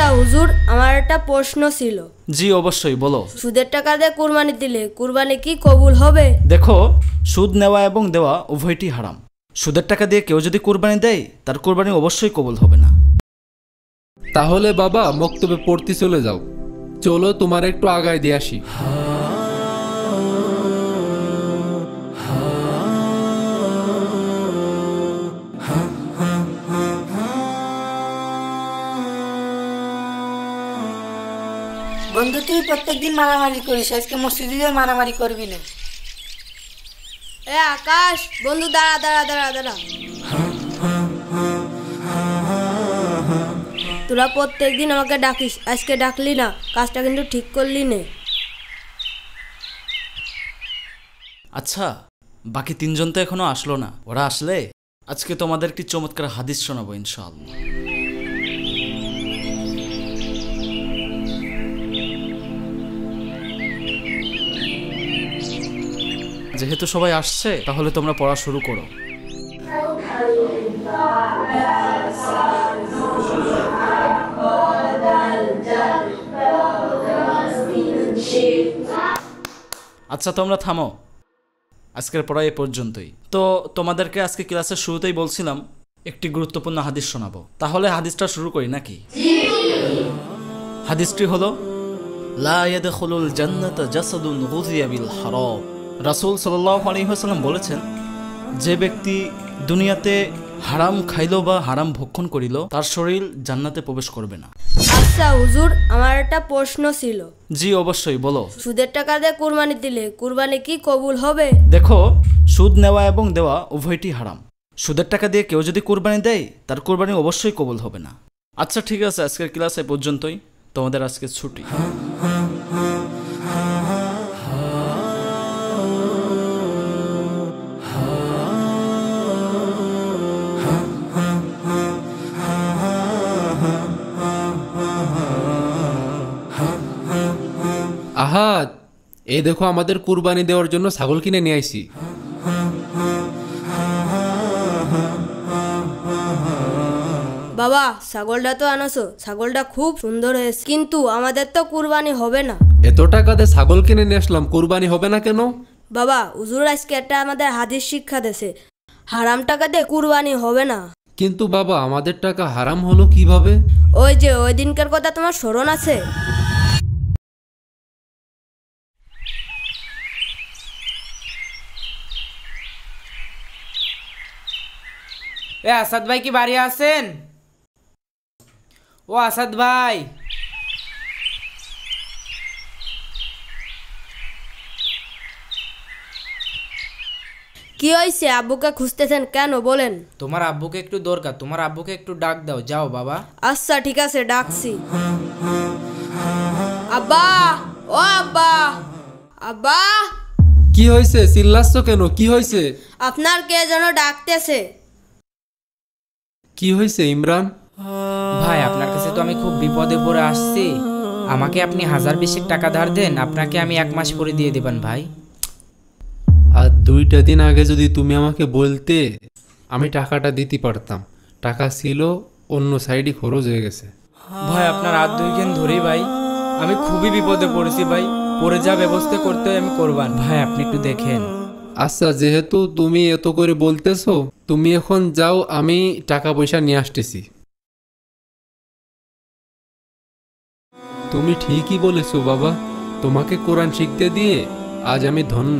আচ্ছা হুজুর, আমার একটা প্রশ্ন ছিল। জি অবশ্যই, বলো। সুদের টাকা দিয়ে কুরবানি দিলে কুরবানি কি কবুল হবে? দেখো, সুদ নেওয়া এবং দেওয়া উভয়টি হারাম। সুদের টাকা দিয়ে কেউ যদি কুরবানি দেয়, তার কুরবানি অবশ্যই কবুল হবে না। তাহলে বাবা মক্তবে পড়তে চলে যাও। চলো তোমার একটু আগায় দিয়ে আসি। বন্ধু, তুই প্রত্যেকদিন মারামারি করিস, আজকে মসজিদে মারামারি করবি না। এ আকাশ, বন্ধু দাঁড়া দাঁড়া দাঁড়া দাঁড়া। তোরা প্রত্যেকদিন আমাকে ডাকিস, আজকে ডাকলি না, কাজটা কিন্তু ঠিক করলি নে। আচ্ছা, বাকি তিনজন তো এখনো আসলো না। ওরা আসলে আজকে তোমাদের একটি চমৎকার হাদিস শোনাবো ইনশাআল্লাহ। যেহেতু সবাই আসছে, তাহলে তোমরা পড়া শুরু করো। আচ্ছা তোমরা থামো, আজকের পড়া এ পর্যন্তই। তো তোমাদেরকে আজকে ক্লাসের শুরুতেই বলছিলাম একটি গুরুত্বপূর্ণ হাদিস শোনাবো। তাহলে হাদিসটা শুরু করি নাকি? হাদিসটি হলো, লা ইয়াদখুলুল জান্নাতা জাসাদুন গুযিয়া বিল হারাম। রাসূল সাল্লাল্লাহু আলাইহি ওয়াসাল্লাম বলেছেন, যে ব্যক্তি দুনিয়াতে হারাম খাইল বা হারাম ভক্ষণ করিল, তার শরীর জান্নাতে প্রবেশ করবে না। আচ্ছা হুজুর, আমার একটা প্রশ্ন ছিল। জি অবশ্যই, বলো। সুদের টাকা দিয়ে কুরবানি দিলে কুরবানি কি কবুল হবে? দেখো, সুদ নেওয়া এবং দেওয়া উভয়টি হারাম। সুদের টাকা দিয়ে কেউ যদি কুরবানি দেয়, তার কুরবানি অবশ্যই কবুল হবে না। আচ্ছা ঠিক আছে, আজকের ক্লাস এ পর্যন্তই। তোমাদের আজকে ছুটি। আহাদ, এই দেখো আমাদের কুরবানি দেওয়ার জন্য ছাগল কিনে নিয়ে আইছি। বাবা, ছাগলটা তো আনছো, ছাগলটা খুব সুন্দর হয়েছে, কিন্তু আমাদের তো কুরবানি হবে না। এত টাকা দিয়ে ছাগল কিনে নিয়ে আসলাম, কুরবানি হবে না কেন? বাবা, হুজুর আজকে একটা আমাদের হাদিস শিক্ষা দিয়েছে, হারাম টাকা দিয়ে কুরবানি হবে না। কিন্তু বাবা, আমাদের টাকা হারাম হলো কিভাবে? ওই যে ওই দিনকার কথা তোমার স্মরণ আছে? এ আসাদ ভাই কি বাড়ি আছেন? ও আসাদ ভাই, কি হয়েছে? আব্বুকে খুঁজতেছেন কেন, বলেন? তোমার আব্বুকে একটু দরকার, তোমার আব্বুকে একটু ডাক দাও, যাও বাবা। আচ্ছা ঠিক আছে, ডাকছি। আব্বা, ও আব্বা, আব্বা। কি হয়েছে? চিল্লাচ্ছ কেন? কি হয়েছে? আপনার কে যেন ডাকতেছে। কি হয়েছে ইমরান? ভাই, আপনার কাছে তো আমি খুব বিপদে পড়ে আসছি, আমাকে আপনি 1020 টাকা ধার দেন, আপনাকে আমি 1 মাস পরে দিয়ে দেবেন ভাই। আর 2টা দিন আগে যদি তুমি আমাকে বলতে, আমি টাকাটা দিতে পারতাম। টাকা ছিল, অন্য সাইডে খরচ হয়ে গেছে। ভাই, আপনার হাত 2 দিন ধরেই ভাই আমি খুবই বিপদে পড়েছি ভাই, পরে যা ব্যবস্থা করতে হয় আমি করবান ভাই, আপনি একটু দেখেন। আচ্ছা, যেহেতু তুমি এত করে বলতেছো, তুমি এখন যাও, আমি টাকা পয়সা নিয়ে আসতেছি। তুমি ঠিকই বলেছো বাবা, তোমাকে কোরআন শিখতে দিয়ে আজ আমি ধন্য।